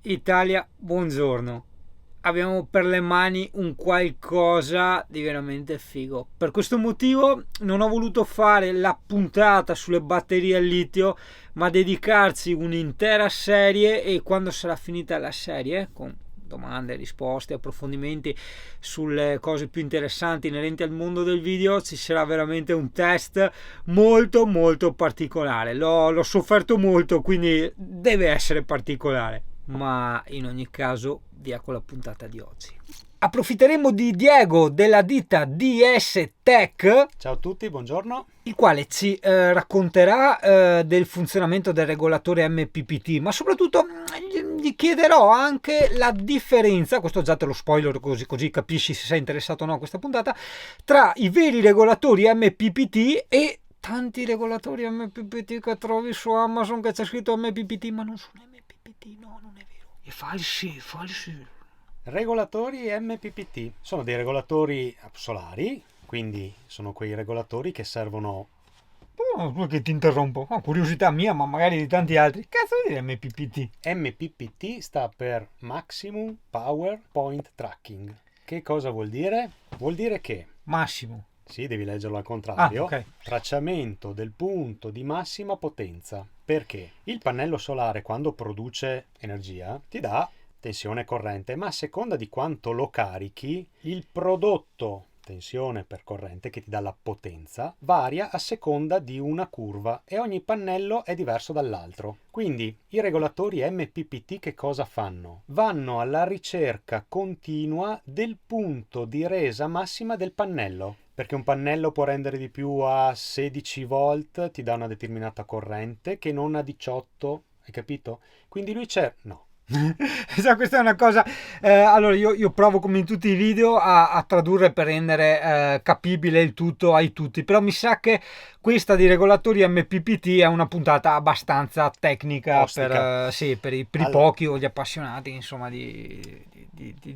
Italia, buongiorno. Abbiamo per le mani un qualcosa di veramente figo. Per questo motivo non ho voluto fare la puntata sulle batterie al litio, ma dedicarci un'intera serie e quando sarà finita la serie, con domande, risposte, approfondimenti sulle cose più interessanti inerenti al mondo del video, ci sarà veramente un test molto molto particolare. L'ho sofferto molto, quindi deve essere particolare, ma in ogni caso via con la puntata di oggi. Approfitteremo di Diego della ditta DS Tech, Ciao a tutti, buongiorno. il quale ci racconterà del funzionamento del regolatore MPPT, ma soprattutto gli chiederò anche la differenza, questo già te lo spoiler così capisci se sei interessato o no a questa puntata, tra i veri regolatori MPPT e tanti regolatori MPPT che trovi su Amazon che c'è scritto MPPT, ma non sono MPPT, no, non è vero. E falsi. Regolatori MPPT sono dei regolatori solari, quindi sono quei regolatori che servono. Oh, che ti interrompo, oh, curiosità mia, ma magari di tanti altri. Cazzo vuol dire MPPT? MPPT sta per Maximum Power Point Tracking. Che cosa vuol dire? Vuol dire che, Massimo. sì, devi leggerlo al Ah, contrario, ok. tracciamento del punto di massima potenza. Perché il pannello solare quando produce energia ti dà tensione e corrente, ma a seconda di quanto lo carichi, il prodotto tensione per corrente che ti dà la potenza varia a seconda di una curva e ogni pannello è diverso dall'altro. Quindi i regolatori MPPT che cosa fanno? Vanno alla ricerca continua del punto di resa massima del pannello. Perché un pannello può rendere di più a 16 volt, ti dà una determinata corrente, che non a 18, hai capito? Quindi lui c'è. No. Questa è una cosa. Allora, io provo come in tutti i video a tradurre per rendere capibile il tutto ai tutti. Però mi sa che questa di regolatori MPPT è una puntata abbastanza tecnica per, Ostica. sì, per i Allora, pochi o gli appassionati, insomma, di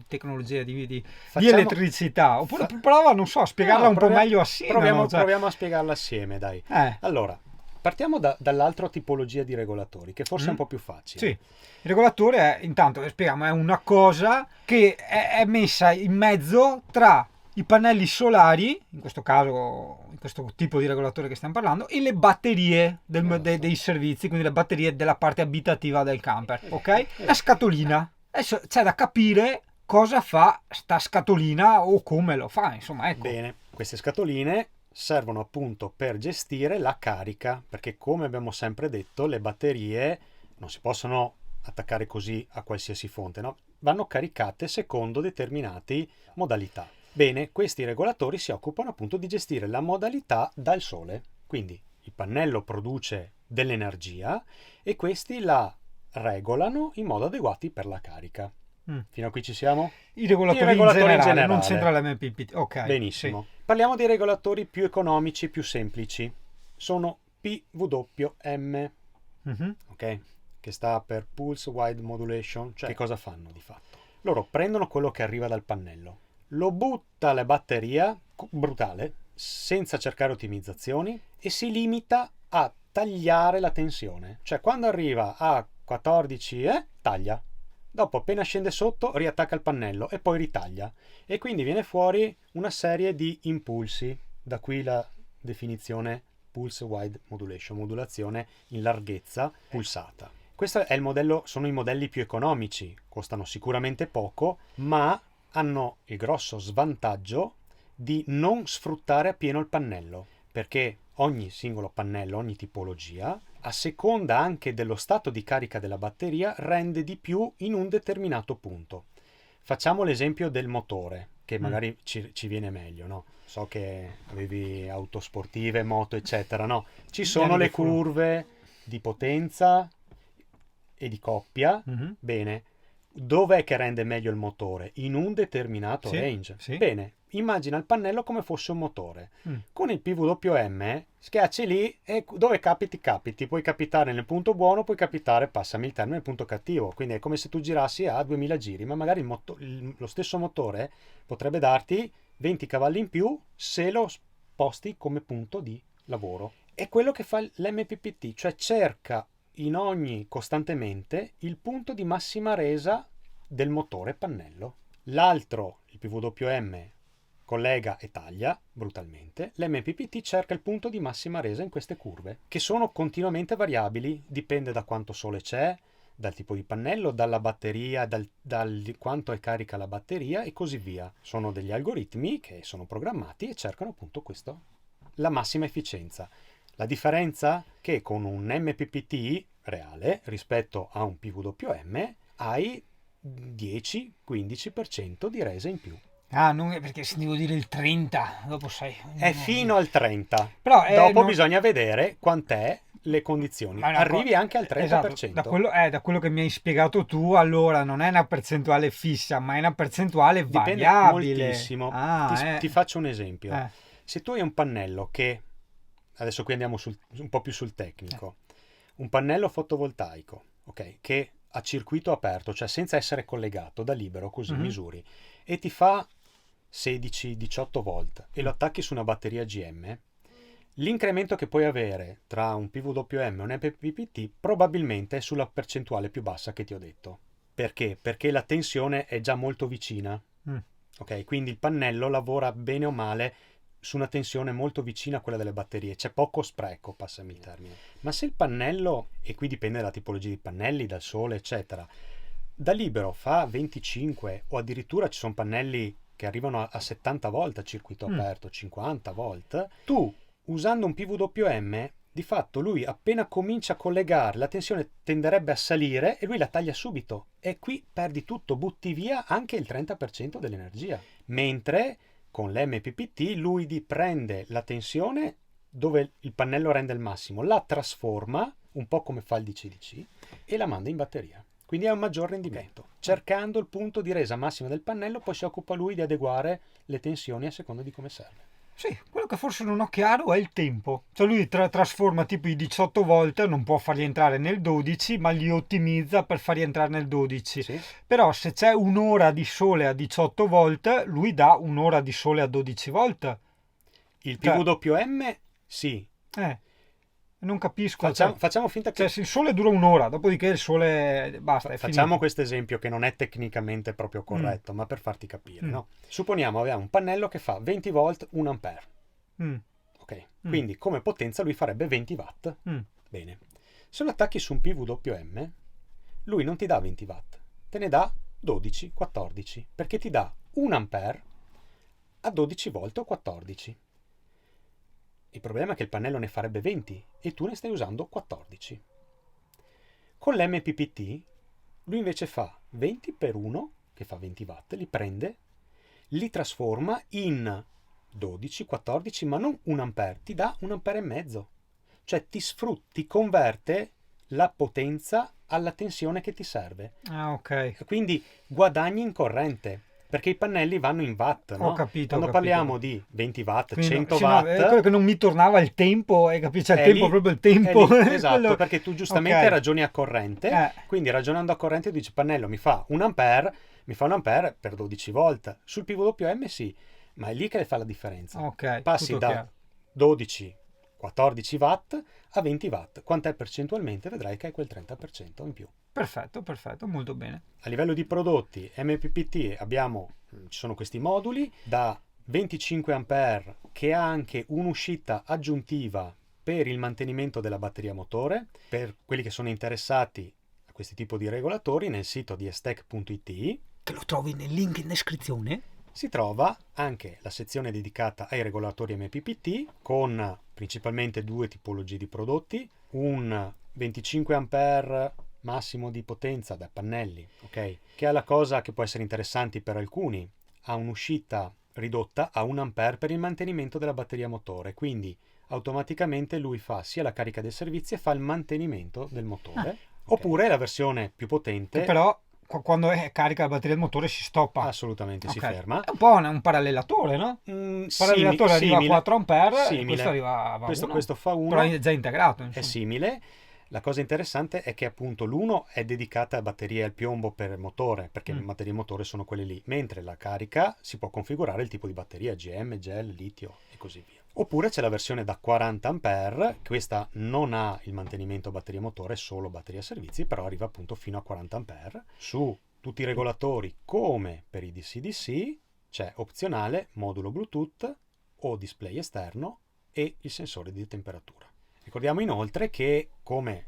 tecnologia, di facciamo. elettricità. Oppure prova, non so, a spiegarla No, un po' meglio assieme, no? proviamo, Cioè, proviamo a spiegarla assieme, dai. eh. Allora, partiamo dall'altra tipologia di regolatori, che forse è Mm? un po' più Sì, facile. il regolatore è, intanto, spieghiamo, è una cosa che è messa in mezzo tra i pannelli solari, in questo caso, in questo tipo di regolatore che stiamo parlando, e le batterie Esatto. dei servizi, quindi le batterie della parte abitativa del camper, ok? La scatolina. Adesso c'è da capire cosa fa sta scatolina o come lo fa, insomma, ecco. Bene, queste scatoline servono appunto per gestire la carica, perché come abbiamo sempre detto, le batterie non si possono attaccare così a qualsiasi fonte, no? Vanno caricate secondo determinate modalità. Bene, questi regolatori si occupano appunto di gestire la modalità dal sole. Quindi il pannello produce dell'energia e questi la regolano in modo adeguati per la carica. Mm. Fino a qui ci siamo? I I regolatori in regolatori in generale, non c'entra generale. l'MPPT, ok, sì. Benissimo. Parliamo dei regolatori più economici, più semplici. Sono PWM, Mhm. ok? Che sta per Pulse Wide Modulation. Cioè, che cosa fanno di fatto? Loro prendono quello che arriva dal pannello, lo butta alla batteria, brutale, senza cercare ottimizzazioni, e si limita a tagliare la tensione. Cioè, quando arriva a 14, taglia. Dopo, appena scende sotto, riattacca il pannello e poi ritaglia. E quindi viene fuori una serie di impulsi. Da qui la definizione Pulse Wide Modulation, modulazione in larghezza pulsata. Questo è il modello, sono i modelli più economici, costano sicuramente poco, ma hanno il grosso svantaggio di non sfruttare appieno il pannello, perché ogni singolo pannello, ogni tipologia, a seconda anche dello stato di carica della batteria, rende di più in un determinato punto. Facciamo l'esempio del motore, che Mm. magari ci viene meglio, no? So che avevi auto sportive, moto, eccetera, no? Ci Gli sono anni che le furono. curve di potenza e di coppia. Mhm. Bene, dov'è che rende meglio il motore? In un determinato Sì, range. sì. Bene, immagina il pannello come fosse un motore. Mm. Con il PWM schiacci lì e dove capiti, capiti. Puoi capitare nel punto buono, puoi capitare, passami il termine, nel punto cattivo. Quindi è come se tu girassi a 2000 giri, ma magari lo stesso motore potrebbe darti 20 cavalli in più se lo sposti come punto di lavoro. È quello che fa l'MPPT, cioè cerca costantemente il punto di massima resa del motore pannello. L'altro, il PWM, collega e taglia brutalmente. L'MPPT cerca il punto di massima resa in queste curve, che sono continuamente variabili, dipende da quanto sole c'è, dal tipo di pannello, dalla batteria, dal quanto è carica la batteria e così via. Sono degli algoritmi che sono programmati e cercano appunto questo, la massima efficienza. La differenza è che con un MPPT reale rispetto a un PWM hai 10-15% di resa in più. Ah, non è perché sentivo dire il 30, dopo sai. È fino al 30. Però Dopo non... bisogna vedere quant'è le condizioni. Arrivi anche al 30%. Esatto, da quello che mi hai spiegato tu, allora non è una percentuale fissa, ma è una percentuale Dipende variabile. moltissimo. Ah, Ti faccio un esempio. Se tu hai un pannello che, adesso qui andiamo un po' più sul tecnico, un pannello fotovoltaico, ok, che a circuito aperto, cioè senza essere collegato, da libero, così misuri, e ti fa 16-18 volt e lo attacchi su una batteria GM, l'incremento che puoi avere tra un PWM e un MPPT probabilmente è sulla percentuale più bassa che ti ho detto. Perché? Perché la tensione è già molto vicina. Ok, quindi il pannello lavora bene o male su una tensione molto vicina a quella delle batterie, c'è poco spreco, passami il termine. Ma se il pannello, e qui dipende dalla tipologia di pannelli, dal sole, eccetera, da libero fa 25 o addirittura ci sono pannelli che arrivano a 70 volt a circuito aperto, 50 volt, tu usando un PWM, di fatto lui appena comincia a collegare, la tensione tenderebbe a salire e lui la taglia subito. E qui perdi tutto, butti via anche il 30% dell'energia. Mentre con l'MPPT lui prende la tensione dove il pannello rende il massimo, la trasforma, un po' come fa il DC-DC, e la manda in batteria. Quindi è un maggior rendimento. Cercando il punto di resa massima del pannello, poi si occupa lui di adeguare le tensioni a seconda di come serve. Sì, quello che forse non ho chiaro è il tempo. Cioè lui trasforma tipo i 18 volt, non può farli entrare nel 12, ma li ottimizza per farli entrare nel 12. Sì. Però se c'è un'ora di sole a 18 volt, lui dà un'ora di sole a 12 volt. Il PWM sì. Non capisco. Facciamo finta che... Cioè, il sole dura un'ora, dopodiché il sole basta, è Facciamo questo esempio che non è tecnicamente proprio corretto, ma per farti capire, no? Supponiamo abbiamo un pannello che fa 20 volt, 1 ampere. Ok, quindi come potenza lui farebbe 20 watt. Bene. Se lo attacchi su un PWM, lui non ti dà 20 watt, te ne dà 12, 14, perché ti dà 1 ampere a 12 volt o 14. Il problema è che il pannello ne farebbe 20 e tu ne stai usando 14. Con l'MPPT lui invece fa 20 per 1, che fa 20 watt, li prende, li trasforma in 12, 14, ma non 1 ampere, ti dà 1 ampere e mezzo. Cioè ti converte la potenza alla tensione che ti serve. Ah, ok. Quindi guadagni in corrente. Perché i pannelli vanno in watt, no? Ho capito. Quando parliamo di 20 watt, quindi 100 sì, watt... No, è quello che non mi tornava il tempo, hai capito? Cioè, il tempo, proprio il tempo. Esatto, quello... perché tu giustamente ragioni a corrente, quindi ragionando a corrente dici pannello mi fa 1 ampere per 12 volt. Sul PWM sì, ma è lì che fa la differenza. Passi da 12, 14 watt a 20 watt. Quant'è percentualmente? Vedrai che è quel 30% in più. Perfetto, molto bene. A livello di prodotti MPPT ci sono questi moduli da 25 ampere che ha anche un'uscita aggiuntiva per il mantenimento della batteria motore. Per quelli che sono interessati a questi tipi di regolatori, nel sito di estec.it, che lo trovi nel link in descrizione, si trova anche la sezione dedicata ai regolatori MPPT con principalmente 2 tipologie di prodotti, un 25 ampere massimo di potenza da pannelli, ok? Che ha la cosa che può essere interessante per alcuni, ha un'uscita ridotta a 1 ampere per il mantenimento della batteria motore, quindi automaticamente lui fa sia la carica del servizio e fa il mantenimento del motore, oppure la versione più potente, che però quando carica la batteria del motore si stoppa. Assolutamente, si ferma. È un po' un parallellatore, no? Il parallelatore arriva a 4 ampere e questo arriva a 1. Questo fa 1. Però è già integrato. È simile. La cosa interessante è che appunto l'uno è dedicata a batterie al piombo per motore, perché le batterie motore sono quelle lì, mentre la carica si può configurare il tipo di batteria, GM, gel, litio e così via. Oppure c'è la versione da 40 ampere, questa non ha il mantenimento batteria motore, solo batteria servizi, però arriva appunto fino a 40 ampere. Su tutti i regolatori, come per i DC-DC, c'è opzionale modulo Bluetooth o display esterno e il sensore di temperatura. Ricordiamo inoltre che, come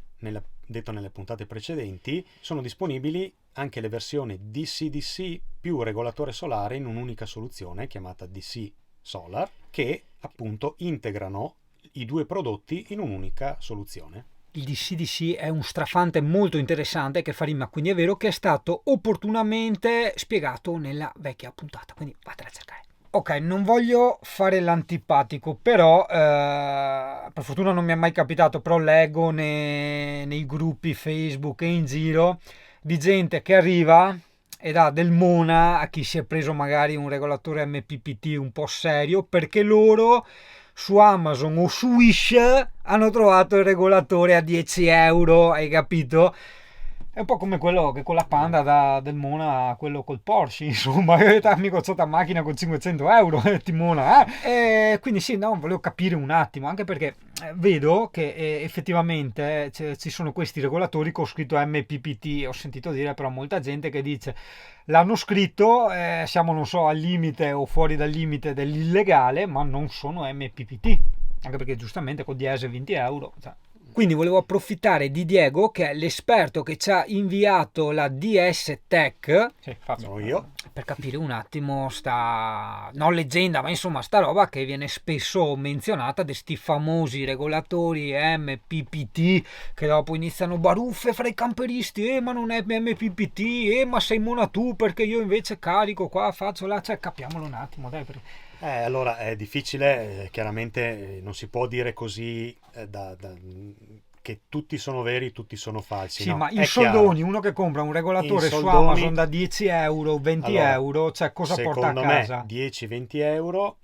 detto nelle puntate precedenti, sono disponibili anche le versioni DC-DC più regolatore solare in un'unica soluzione chiamata DC Solar, che appunto integrano i due prodotti in un'unica soluzione. Il DC-DC è un strafante molto interessante che fa rima, quindi è vero che è stato opportunamente spiegato nella vecchia puntata, quindi vattene a cercare. Ok, non voglio fare l'antipatico, però per fortuna non mi è mai capitato, però leggo nei gruppi Facebook e in giro di gente che arriva e dà del mona a chi si è preso magari un regolatore MPPT un po' serio, perché loro su Amazon o su Wish hanno trovato il regolatore a 10 euro, hai capito? È un po' come quello che con la Panda da del Mona a quello col Porsche, insomma, mica c'ho macchina con 500 euro, ti mona, eh? E quindi sì, no, volevo capire un attimo, anche perché vedo che effettivamente ci sono questi regolatori con scritto MPPT, ho sentito dire però molta gente che dice l'hanno scritto, siamo non so al limite o fuori dal limite dell'illegale, ma non sono MPPT, anche perché giustamente con diesel 20 euro, cioè. Quindi volevo approfittare di Diego, che è l'esperto che ci ha inviato la DS Tech, Sono io, per capire un attimo sta, non leggenda, ma insomma sta roba che viene spesso menzionata di sti famosi regolatori MPPT, che dopo iniziano baruffe fra i camperisti, ma non è MPPT, ma sei mona tu perché io invece carico qua, faccio là, cioè capiamolo un attimo, dai, perché... allora è difficile, chiaramente non si può dire così che tutti sono veri, tutti sono falsi. Sì, no? ma in È soldoni, chiaro. uno che compra un regolatore In su soldoni, Amazon da 10 euro, 20 allora, euro, cioè cosa porta a secondo casa? me 10-20 euro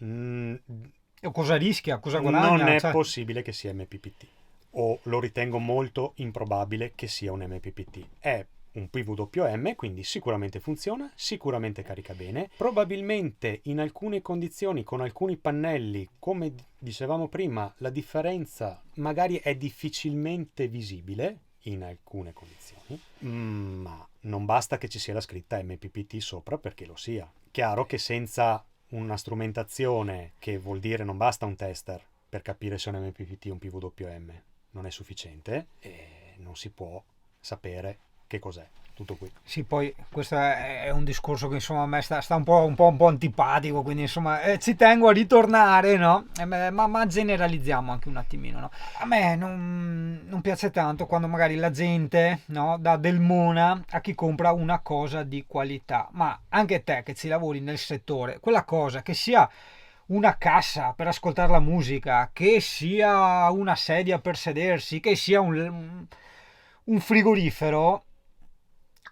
O cosa rischia? Cosa non guadagna? è Cioè, possibile che sia MPPT, o lo ritengo molto improbabile che sia un MPPT. È un PWM, quindi sicuramente funziona, sicuramente carica bene, probabilmente in alcune condizioni con alcuni pannelli, come dicevamo prima, la differenza magari è difficilmente visibile in alcune condizioni, ma non basta che ci sia la scritta MPPT sopra perché lo sia. Chiaro che senza una strumentazione, che vuol dire non basta un tester per capire se un MPPT o un PWM non è sufficiente, e non si può sapere che cos'è. Tutto qui. sì, poi questo è un discorso che insomma a me sta un po' antipatico, quindi insomma ci tengo a ritornare, no? Ma generalizziamo anche un attimino, no? A me non piace tanto quando magari la gente, no, dà del mona a chi compra una cosa di qualità, ma anche te che ci lavori nel settore, quella cosa che sia una cassa per ascoltare la musica, che sia una sedia per sedersi, che sia un frigorifero,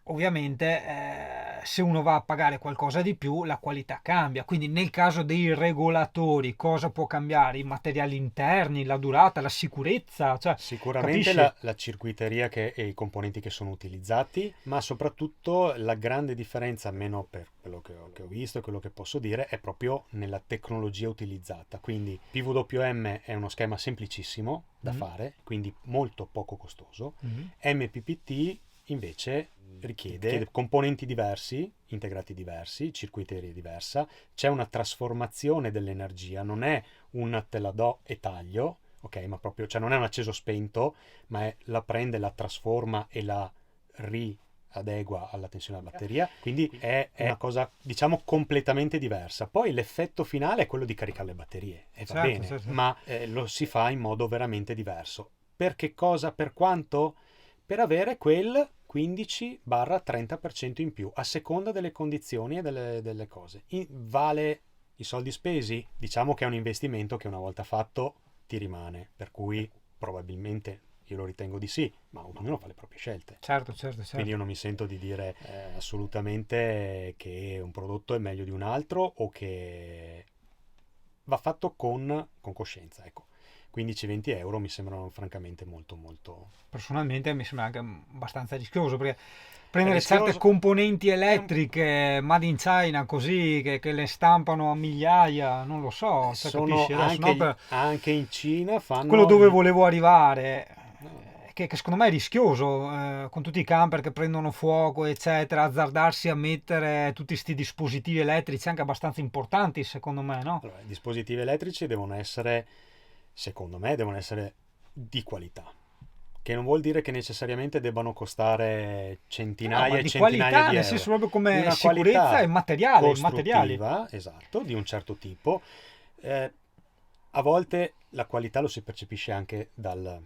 ovviamente se uno va a pagare qualcosa di più la qualità cambia, quindi nel caso dei regolatori cosa può cambiare? I materiali interni, la durata, la sicurezza, cioè, Sicuramente capisci? la circuiteria e i componenti che sono utilizzati, ma soprattutto la grande differenza, almeno per quello che ho visto e quello che posso dire, è proprio nella tecnologia utilizzata. Quindi PWM è uno schema semplicissimo da fare, quindi molto poco costoso. MPPT invece richiede componenti diversi, integrati diversi, circuiteria diversa, c'è una trasformazione dell'energia, non è un te la do e taglio, ok, ma proprio, cioè non è un acceso spento, ma la prende, la trasforma e la riadegua alla tensione della batteria, quindi è una cosa, diciamo, completamente diversa. Poi l'effetto finale è quello di caricare le batterie, e va bene, Certo. ma lo si fa in modo veramente diverso. Per che cosa? Per quanto? Per avere quel 15-30% in più, a seconda delle condizioni e delle cose. Vale i soldi spesi? Diciamo che è un investimento che una volta fatto ti rimane, per cui probabilmente io lo ritengo di sì, ma ognuno fa le proprie scelte. Certo. Quindi io non mi sento di dire assolutamente che un prodotto è meglio di un altro o che va fatto con coscienza, ecco. 15-20 euro mi sembrano francamente molto molto... Personalmente mi sembra anche abbastanza rischioso, perché prendere rischioso. certe componenti elettriche made in China così che le stampano a migliaia, non lo so, cioè, Sono capisci? Adesso, no, anche in Cina fanno quello dove volevo arrivare, che secondo me è rischioso, con tutti i camper che prendono fuoco, eccetera, azzardarsi a mettere tutti questi dispositivi elettrici anche abbastanza importanti, secondo me, no? Allora, i dispositivi elettrici devono essere, secondo me, devono essere di qualità, che non vuol dire che necessariamente debbano costare centinaia ma e di centinaia qualità, di nel euro. senso proprio Di come una sicurezza qualità e materiali. costruttiva, esatto, di un certo tipo. A volte la qualità lo si percepisce anche dalla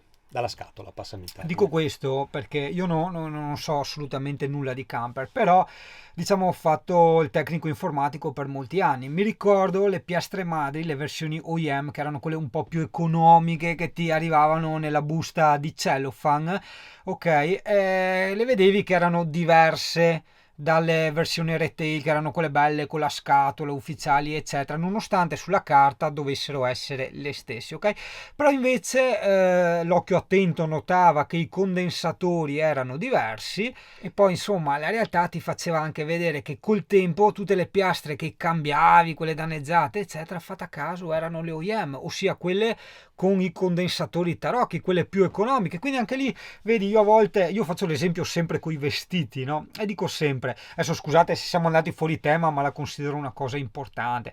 scatola, passami il termine. Dico questo perché io non so assolutamente nulla di camper, però diciamo ho fatto il tecnico informatico per molti anni. Mi ricordo le piastre madri, le versioni OEM, che erano quelle un po' più economiche che ti arrivavano nella busta di cellophane, ok? Le vedevi che erano diverse dalle versioni retail, che erano quelle belle con la scatola ufficiali eccetera, nonostante sulla carta dovessero essere le stesse, ok? Però invece l'occhio attento notava che i condensatori erano diversi, e poi insomma la realtà ti faceva anche vedere che col tempo tutte le piastre che cambiavi, quelle danneggiate eccetera, fatte a caso erano le OEM, ossia quelle con i condensatori tarocchi, quelle più economiche. Quindi anche lì vedi, io faccio l'esempio sempre con i vestiti, no? E dico sempre, adesso scusate se siamo andati fuori tema, ma la considero una cosa importante: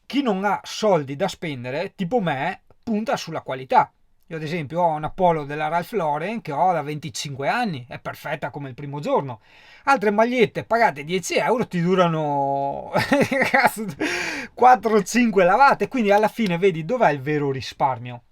chi non ha soldi da spendere, tipo me, punta sulla qualità. Io ad esempio ho una polo della Ralph Lauren che ho da 25 anni, è perfetta come il primo giorno. Altre magliette pagate 10 euro ti durano 4-5 lavate, quindi alla fine vedi dov'è il vero risparmio.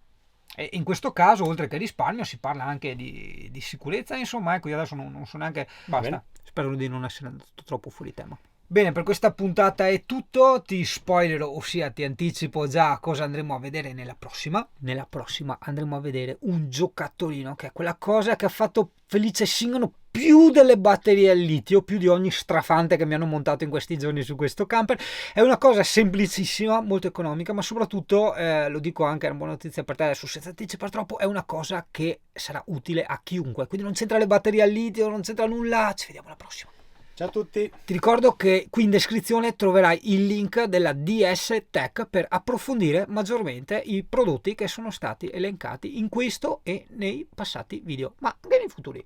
E in questo caso, oltre che risparmio, si parla anche di sicurezza, insomma, ecco, io adesso non so neanche... Basta, Bene. spero di non essere andato troppo fuori tema. Bene, per questa puntata è tutto, ti spoilerò, ossia ti anticipo già cosa andremo a vedere nella prossima. Nella prossima andremo a vedere un giocattolino, che è quella cosa che ha fatto felice Singano più delle batterie al litio, più di ogni strafante che mi hanno montato in questi giorni su questo camper. È una cosa semplicissima, molto economica, ma soprattutto, lo dico anche, è una buona notizia per te, adesso senza anticipare troppo, è una cosa che sarà utile a chiunque, quindi non c'entra le batterie al litio, non c'entra nulla. Ci vediamo alla prossima. Ciao a tutti. Ti ricordo che qui in descrizione troverai il link della DS Tech per approfondire maggiormente i prodotti che sono stati elencati in questo e nei passati video, ma anche nei futuri.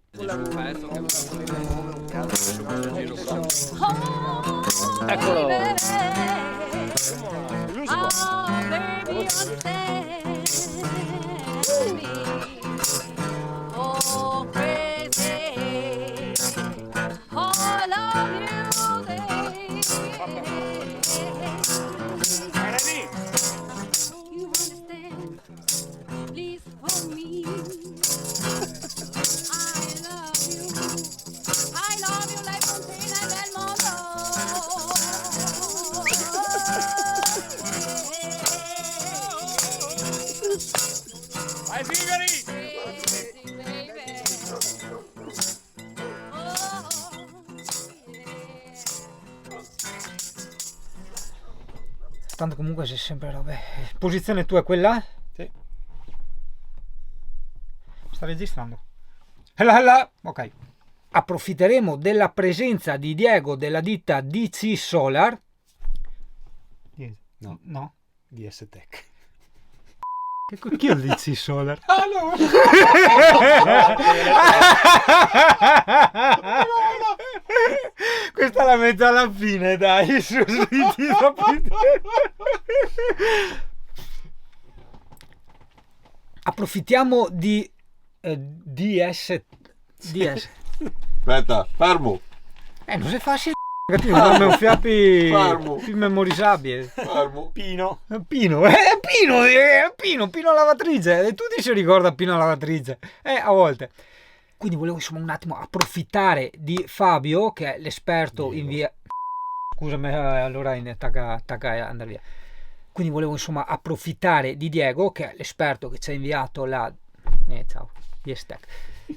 Eccolo. Ai sigari! Tanto comunque c'è sempre robe. Posizione tua è quella? Sì. Sta registrando. Hello. Ok. Approfitteremo della presenza di Diego della ditta DC Solar. No. DS Tech. Che cocchio il DC Solar? Ah no! Questa la metto alla fine, dai. Approfittiamo di DS. Aspetta, fermo. Non si fa capito? Come un fiapi Fermo. più memorizzabile. Fermo. Pino. Pino lavatrice. E tutti si ricorda Pino lavatrice. A volte. Quindi volevo insomma un attimo approfittare di Fabio, che è l'esperto in via... Scusami, allora tacca andare via. Quindi volevo insomma approfittare di Diego, che è l'esperto che ci ha inviato la... ciao, yes, tech.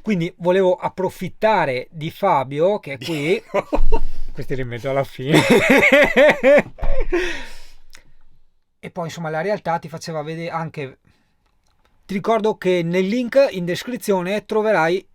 Quindi volevo approfittare di Fabio, che è qui... Questi li metto alla fine. E poi insomma la realtà ti faceva vedere anche... Ti ricordo che nel link in descrizione troverai